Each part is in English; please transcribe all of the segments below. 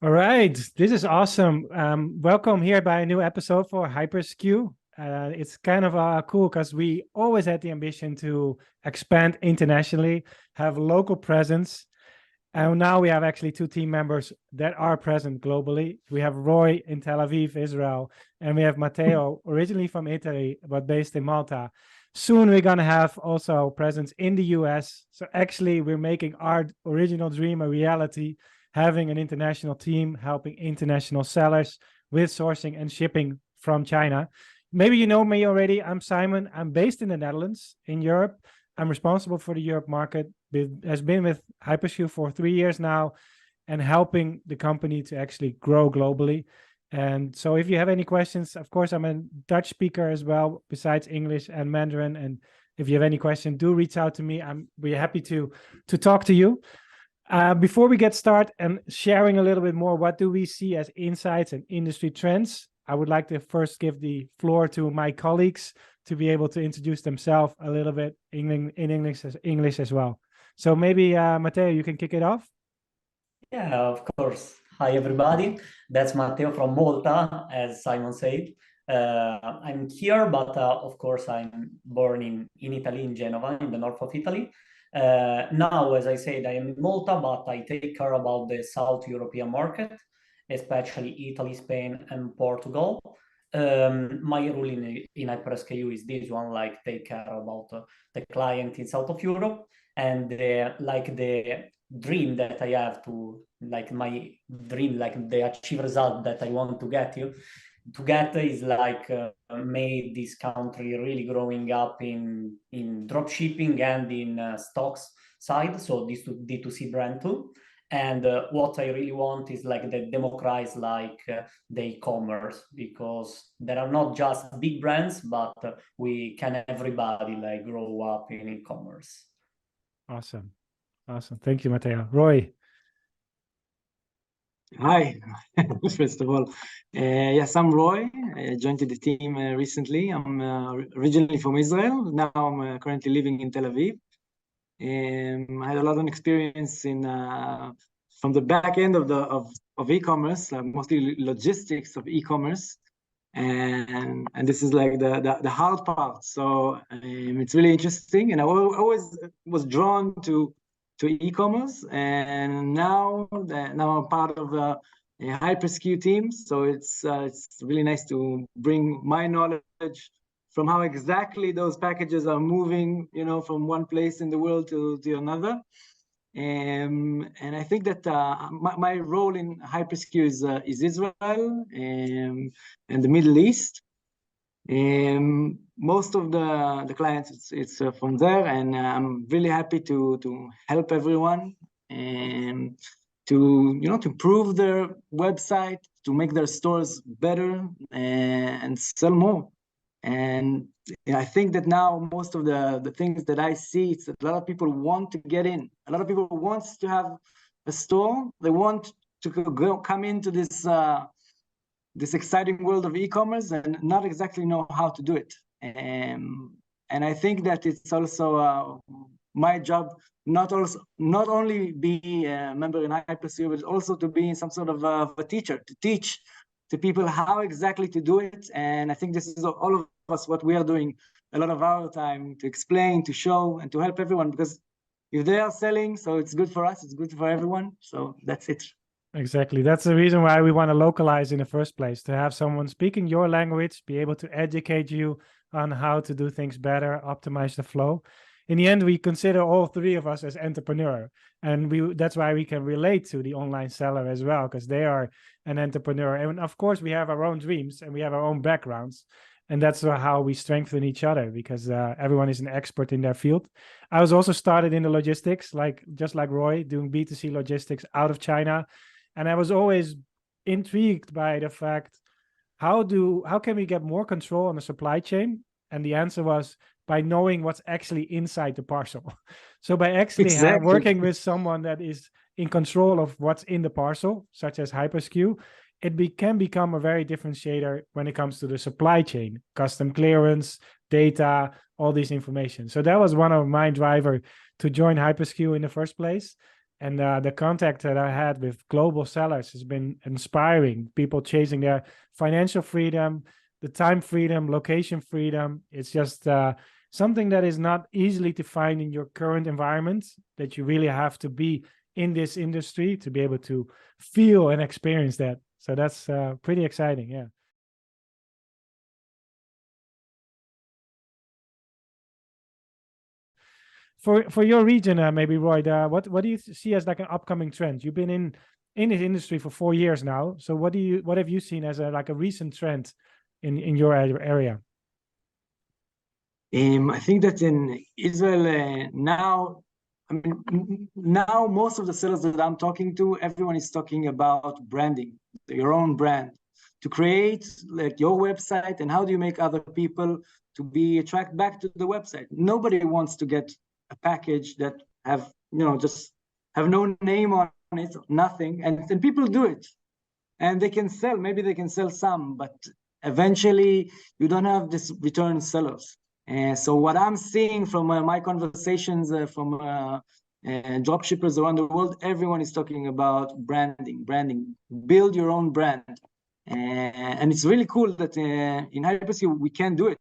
All right, this is awesome. Welcome here by a new episode for HyperSKU. It's kind of cool because we always had the ambition to expand internationally, have local presence. And now we have actually two team members that are present globally. We have Roy in Tel Aviv, Israel, and we have Matteo, originally from Italy, but based in Malta. Soon we're going to have also presence in the US. So actually we're making our original dream a reality, having an international team, helping international sellers with sourcing and shipping from China. Maybe you know me already. I'm Simon. I'm based in the Netherlands, in Europe. I'm responsible for the Europe market. Has been with HyperSKU for 3 years now and helping the company to actually grow globally. And so if you have any questions, of course, I'm a Dutch speaker as well, besides English and Mandarin. And if you have any question, do reach out to me. We're happy to talk to you. Before we get started and sharing a little bit more, what do we see as insights and industry trends? I would like to first give the floor to my colleagues to be able to introduce themselves a little bit in English as well. So maybe, Matteo, you can kick it off. Yeah, of course. Hi, everybody. That's Matteo from Malta, as Simon said. I'm here, but of course, I'm born in Italy, in Genova, in the north of Italy. Now, as I said, I am in Malta, but I take care about the South European market, especially Italy, Spain, and Portugal. My role in HyperSKU is this one, like take care about the client in South of Europe, and the dream that I have to, like my dream, like the achieve result that I want to get is like made this country really growing up in drop shipping and in stocks side, so this D2C brand too. And what I really want is like the democratize the e-commerce, because there are not just big brands, but we can everybody like grow up in e-commerce. Awesome. Thank you, Matteo. Roy. Hi, first of all. Yes, I'm Roy. I joined the team recently. I'm originally from Israel. Now I'm currently living in Tel Aviv. I had a lot of experience from the back end of e-commerce, mostly logistics of e-commerce, and this is like the hard part. So it's really interesting, and I always was drawn to e-commerce, and now I'm part of the HyperSKU team. So it's really nice to bring my knowledge from how exactly those packages are moving, from one place in the world to another. And I think that my role in HyperSKU is Israel and the Middle East. Most of the clients, it's from there, and I'm really happy to help everyone and to improve their website, to make their stores better and sell more. And I think that now most of the things that I see, it's that a lot of people want to get in. A lot of people want to have a store. They want to come into this exciting world of e-commerce and not exactly know how to do it. And I think that it's also my job not only be a member in HyperSKU, but also to be some sort of a teacher, to teach to people how exactly to do it. And I think this is all of us what we are doing a lot of our time, to explain, to show, and to help everyone, because if they are selling, so it's good for us, it's good for everyone. So that's it. Exactly. That's the reason why we want to localize in the first place, to have someone speaking your language, be able to educate you on how to do things better, optimize the flow. In the end, we consider all three of us as entrepreneur, and that's why we can relate to the online seller as well, because they are an entrepreneur. And of course, we have our own dreams and we have our own backgrounds. And that's how we strengthen each other, because everyone is an expert in their field. I was also started in the logistics, just like Roy, doing B2C logistics out of China. And I was always intrigued by the fact, how can we get more control on the supply chain? And the answer was by knowing what's actually inside the parcel. So by actually working with someone that is in control of what's in the parcel, such as HyperSKU, it can become a very differentiator when it comes to the supply chain, custom clearance, data, all this information. So that was one of my driver to join HyperSKU in the first place. And the contact that I had with global sellers has been inspiring. People chasing their financial freedom, the time freedom, location freedom. It's just something that is not easily to find in your current environment, that you really have to be in this industry to be able to feel and experience that. So that's pretty exciting, yeah. For your region, maybe Roy, what do you see as like an upcoming trend? You've been in this industry for 4 years now. So what have you seen as a recent trend in your area? I think that in Israel now, I mean, now most of the sellers that I'm talking to, everyone is talking about branding, your own brand, to create like your website, and how do you make other people to be attracted back to the website. Nobody wants to get a package that have, just have no name on it, nothing, and people do it, and they can sell, maybe they can sell some, but eventually you don't have this return sellers. So what I'm seeing from my conversations from dropshippers around the world, everyone is talking about branding, build your own brand. And it's really cool that in HyperSKU we can do it,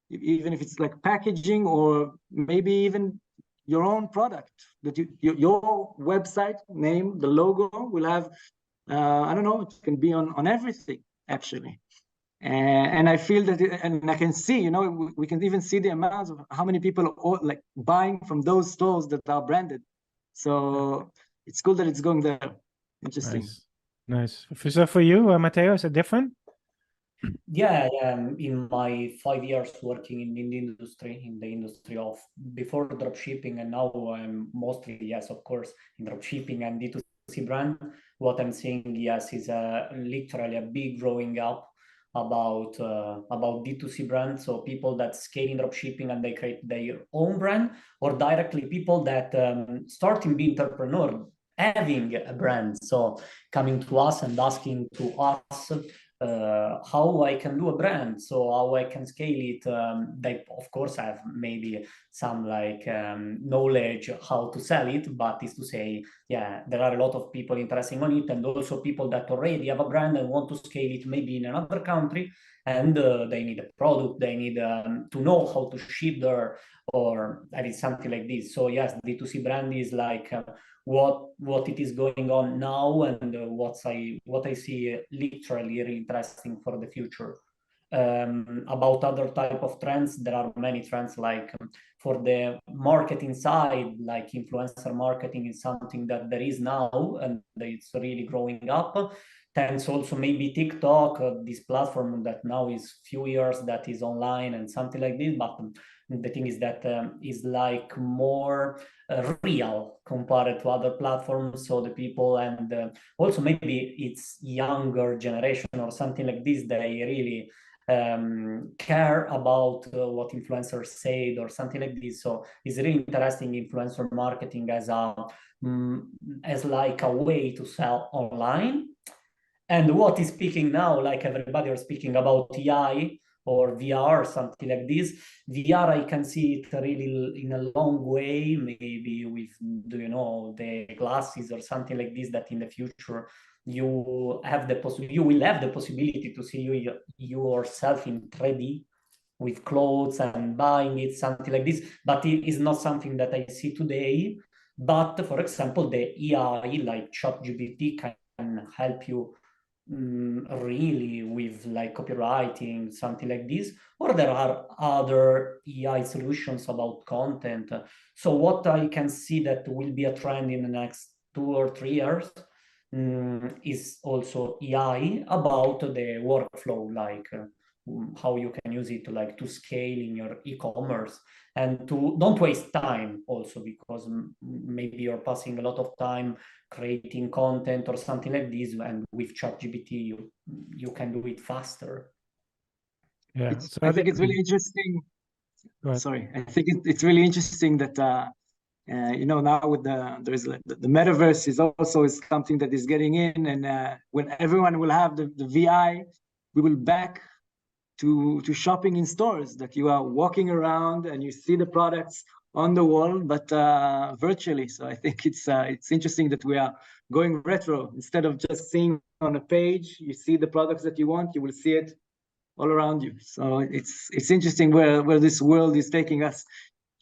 even if it's like packaging or maybe even your own product, that your website name, the logo will have, I don't know, it can be on everything actually. And I feel that, and I can see, we can even see the amount of how many people are like buying from those stores that are branded. So it's cool that it's going there. Interesting. Nice. So for you, Matteo, is it different? Yeah, in my 5 years working in the industry of before dropshipping, and now I'm mostly, yes, of course, in dropshipping and D2C brand. What I'm seeing, yes, is literally a big growing up about D2C brand. So people that scale in dropshipping and they create their own brand, or directly people that starting being entrepreneur, having a brand. So coming to us and asking to us how I can do a brand, so how I can scale it. They of course have maybe some like knowledge how to sell it, but is to say, yeah, there are a lot of people interested on it, and also people that already have a brand and want to scale it maybe in another country, and they need a product, they need to know how to ship there, or I mean something like this. So yes, D2C brand is like what it is going on now, and what I see literally really interesting for the future. About other type of trends, there are many trends, like for the marketing side, like influencer marketing is something that there is now, and it's really growing up. Thanks also maybe TikTok, this platform that now is few years that is online and something like this, but the thing is that is like more real compared to other platforms. So the people, and also maybe it's younger generation or something like this, they really care about what influencers said or something like this. So it's really interesting, influencer marketing as like a way to sell online. And what is speaking now, like everybody are speaking about AI or VR, something like this. VR, I can see it really in a long way, maybe with, the glasses or something like this, that in the future you will have the possibility to see yourself in 3D with clothes and buying it, something like this. But it is not something that I see today. But for example, the AI like ChatGPT can help you really with like copywriting, something like this, or there are other AI solutions about content. So what I can see that will be a trend in the next 2 or 3 years is also AI about the workflow, like how you can use it to scale in your e-commerce, and to don't waste time also, because maybe you're passing a lot of time creating content or something like this, and with ChatGPT you can do it faster. Yeah, so I think it's really interesting. Sorry, I think it's really interesting that now with the metaverse is also something that is getting in, and when everyone will have the VI, we will back to shopping in stores, that you are walking around and you see the products on the wall, but virtually. So I think it's interesting that we are going retro. Instead of just seeing on a page, you see the products that you want, you will see it all around you. So it's interesting where this world is taking us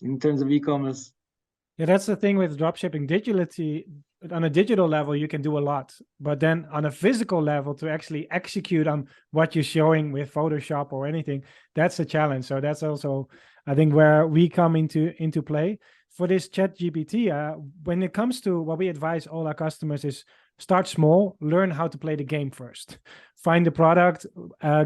in terms of e-commerce. Yeah, that's the thing with dropshipping. Digitally, on a digital level, you can do a lot, but then on a physical level, to actually execute on what you're showing with Photoshop or anything, that's a challenge. So that's also, I think, where we come into play for this ChatGPT. When it comes to what we advise all our customers is start small, learn how to play the game first, find the product,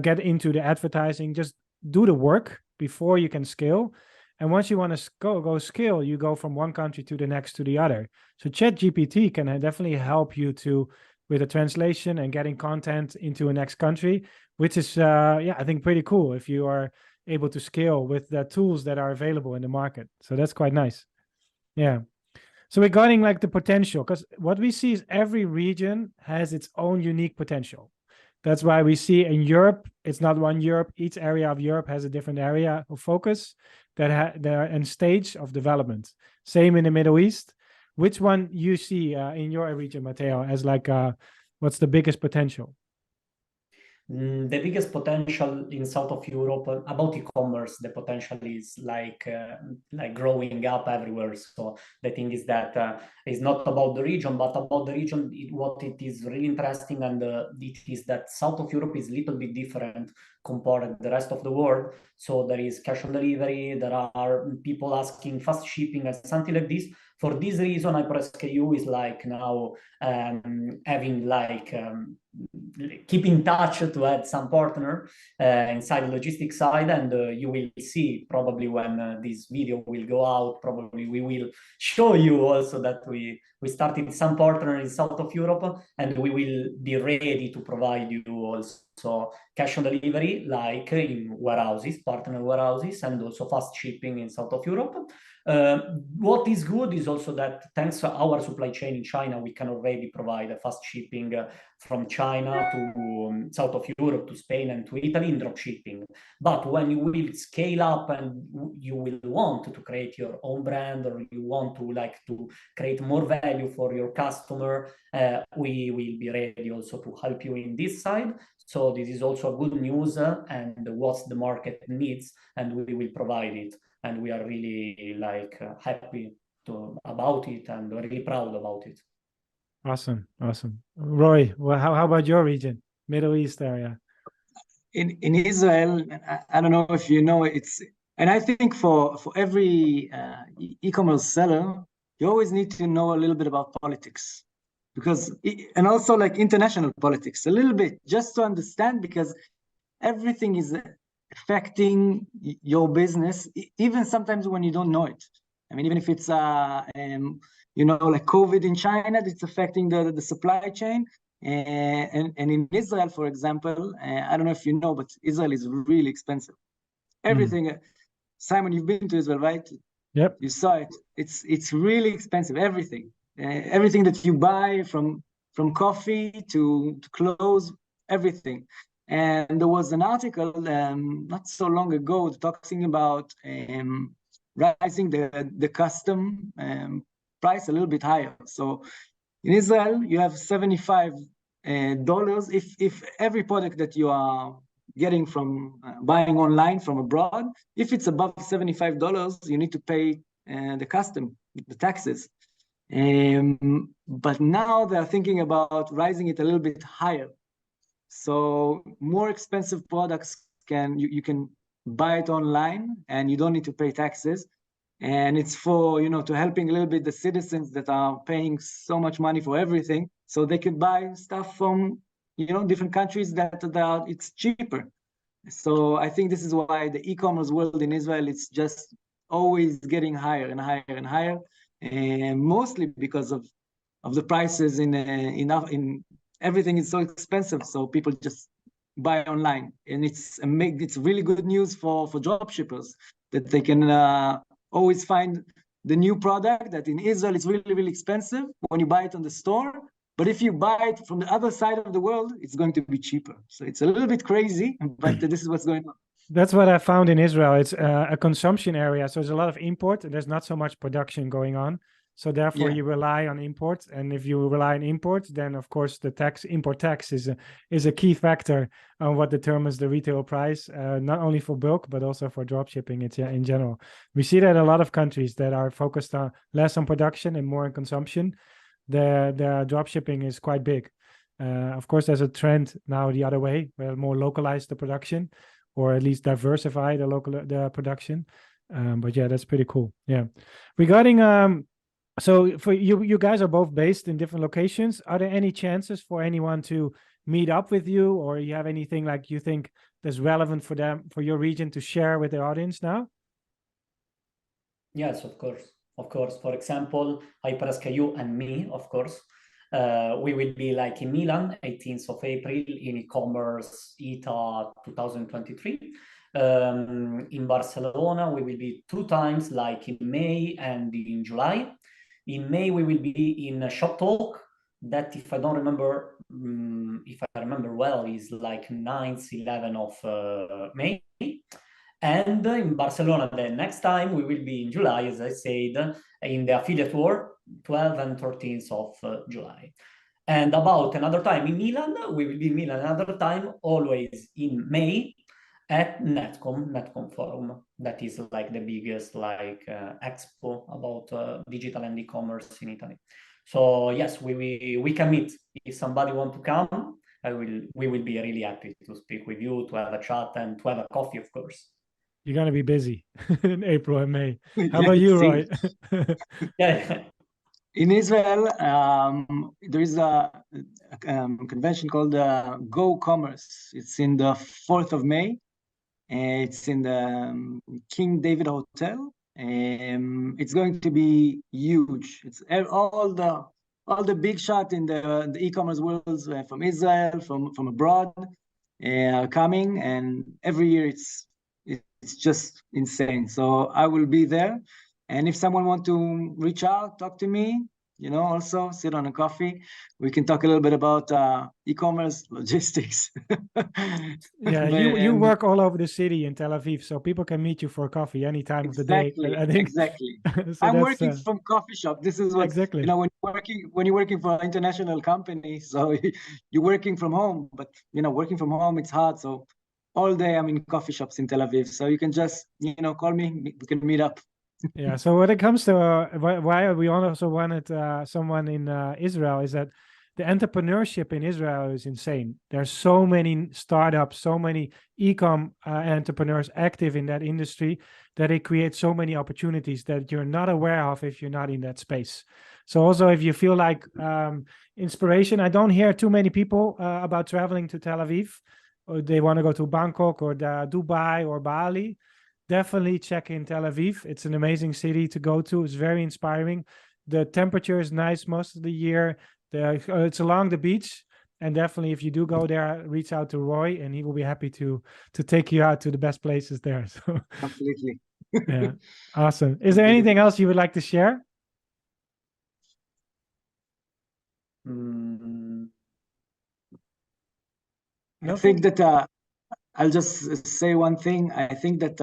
get into the advertising, just do the work before you can scale. And once you want to go scale, you go from one country to the next to the other. So ChatGPT can definitely help you with the translation and getting content into a next country, which is, I think pretty cool if you are able to scale with the tools that are available in the market. So that's quite nice. Yeah. So regarding like the potential, because what we see is every region has its own unique potential. That's why we see in Europe, it's not one Europe. Each area of Europe has a different area of focus that they're in stage of development. Same in the Middle East. Which one you see in your region, Matteo, as like what's the biggest potential? The biggest potential in south of Europe about e-commerce, the potential is like growing up everywhere. So the thing is that it's not about the region, but about the region. What it is really interesting, and it is that south of Europe is a little bit different compared to the rest of the world. So there is cash on delivery, there are people asking fast shipping and something like this. For this reason, HyperSKU is like now having like keep in touch to add some partner inside the logistics side, and you will see probably when this video will go out, probably we will show you also that we started some partner in south of Europe, and we will be ready to provide you also cash on delivery, like in warehouses, partner warehouses, and also fast shipping in south of Europe. What is good is also that thanks to our supply chain in China, we can already provide a fast shipping from China to south of Europe, to Spain and to Italy in drop shipping. But when you will scale up and you will want to create your own brand, or you want to create more value for your customer, we will be ready also to help you in this side. So this is also good news and what the market needs, and we will provide it. And we are really happy about it and really proud about it. Awesome. Roy, well, how about your region, Middle East area? In Israel, I don't know if you know, and I think for every e-commerce seller, you always need to know a little bit about politics, and also like international politics a little bit, just to understand, because everything is affecting your business, even sometimes when you don't know it. I mean, even if it's like COVID in China, it's affecting the supply chain. And in Israel, for example, I don't know if you know, but Israel is really expensive. Everything. Simon, you've been to Israel, right? Yep. You saw it. It's really expensive. Everything that you buy, from coffee to clothes, everything. And there was an article not so long ago talking about rising the custom price a little bit higher. So in Israel, you have $75 if every product that you are getting from buying online from abroad, if it's above $75, you need to pay the custom, the taxes. But now they're thinking about rising it a little bit higher. So more expensive products you can buy it online, and you don't need to pay taxes. And it's for to helping a little bit the citizens that are paying so much money for everything, so they could buy stuff from different countries that it's cheaper. So I think this is why the e-commerce world in Israel, it's just always getting higher and higher and higher, and mostly because of the prices in everything is so expensive, so people just buy online. And it's really good news for drop shippers, that they can always find the new product that in Israel is really, really expensive when you buy it on the store. But if you buy it from the other side of the world, it's going to be cheaper. So it's a little bit crazy, but this is what's going on. That's what I found in Israel. It's a consumption area, so there's a lot of import, and there's not so much production going on. So therefore, you rely on imports, and if you rely on imports, then of course the import tax is a key factor on what determines the retail price, not only for bulk but also for drop shipping. It's in general. We see that a lot of countries that are focused on less on production and more on consumption, the drop shipping is quite big. Of course, there's a trend now the other way, where more localize the production, or at least diversify the production. But yeah, that's pretty cool. Yeah, regarding so for you guys are both based in different locations. Are there any chances for anyone to meet up with you, or you have anything like you think that's relevant for them, for your region, to share with the audience now? Yes, of course. Of course. For example, HyperSKU and me, of course. We will be like in Milan, 18th of April, in 𝐔𝐸commerce ITA 2023. In Barcelona, we will be 2 times, like in May and in July. In May, we will be in a Shop Talk that, if I don't remember, if I remember well, is like 9th, 11th of May. And in Barcelona, the next time we will be in July, as I said, in the affiliate war, 12th and 13th of July. And about another time in Milan, we will be in Milan another time, always in May, at Netcom Forum. That is like the biggest like expo about digital and e-commerce in Italy. So yes, we can meet. If somebody want to come, we will be really happy to speak with you, to have a chat, and to have a coffee, of course. You're gonna be busy in April and May. How about you, Roy? Yeah. In Israel, there is a convention called 𝐔𝐸𝐬𝐜𝐴𝐻. It's in the 4th of May. It's in the King David Hotel. It's going to be huge. It's all the big shot in the e-commerce world from Israel, from abroad, are coming, and every year it's just insane. So I will be there, and if someone want to reach out, talk to me, also sit on a coffee, we can talk a little bit about e-commerce logistics. Yeah, you work all over the city in Tel Aviv, so people can meet you for coffee any time of the day. I think. Exactly. So I'm working from coffee shop. This is what exactly. When you're working for an international company, so you're working from home, but working from home, it's hard. So all day I'm in coffee shops in Tel Aviv. So you can just call me. We can meet up. Yeah. So when it comes to why we also wanted someone in Israel, is that the entrepreneurship in Israel is insane. There's so many startups, so many e-com entrepreneurs active in that industry, that it creates so many opportunities that you're not aware of if you're not in that space. So also, if you feel like inspiration, I don't hear too many people about traveling to Tel Aviv, or they want to go to Bangkok or Dubai or Bali. Definitely check in Tel Aviv. It's an amazing city to go to. It's very inspiring. The temperature is nice most of the year. It's along the beach, and definitely if you do go there, reach out to Roy, and he will be happy to take you out to the best places there. So completely. Yeah, awesome. Is there anything else you would like to share? I think that I'll just say one thing. I think that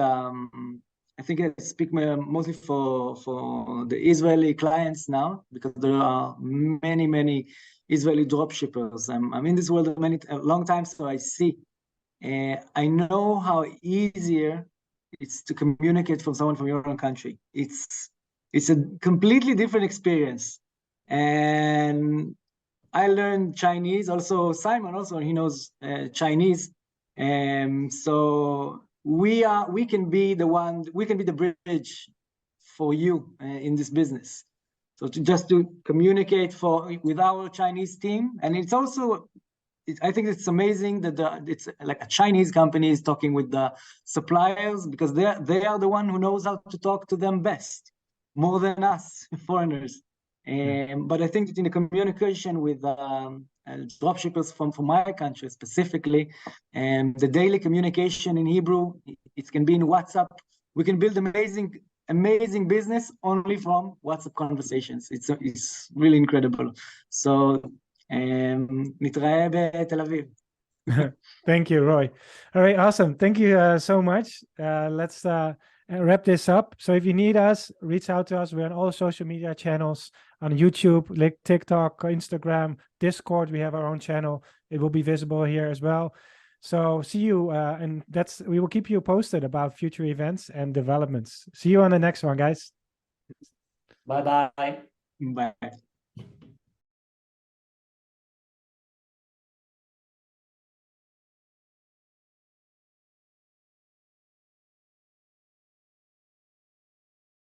I think I speak mostly for the Israeli clients now, because there are many Israeli dropshippers. I'm in this world a long time, so I see. I know how easier it's to communicate from someone from your own country. It's a completely different experience, and I learned Chinese. Also, Simon he knows Chinese. So we can be the bridge for you in this business. So to communicate with our Chinese team, and it's also, I think it's amazing that it's like a Chinese company is talking with the suppliers, because they are the one who knows how to talk to them best, more than us foreigners. But I think that in the communication with dropshippers from my country specifically, and the daily communication in Hebrew, it can be in WhatsApp. We can build amazing business only from WhatsApp conversations. It's really incredible. So נתראה בתל אביב. Thank you, Roy. All right, awesome. Thank you so much. Let's wrap this up. So if you need us, reach out to us. We're on all social media channels, on YouTube, like TikTok, Instagram, Discord. We have our own channel. It will be visible here as well. So see you, and we will keep you posted about future events and developments. See you on the next one, guys. Bye-bye. Bye.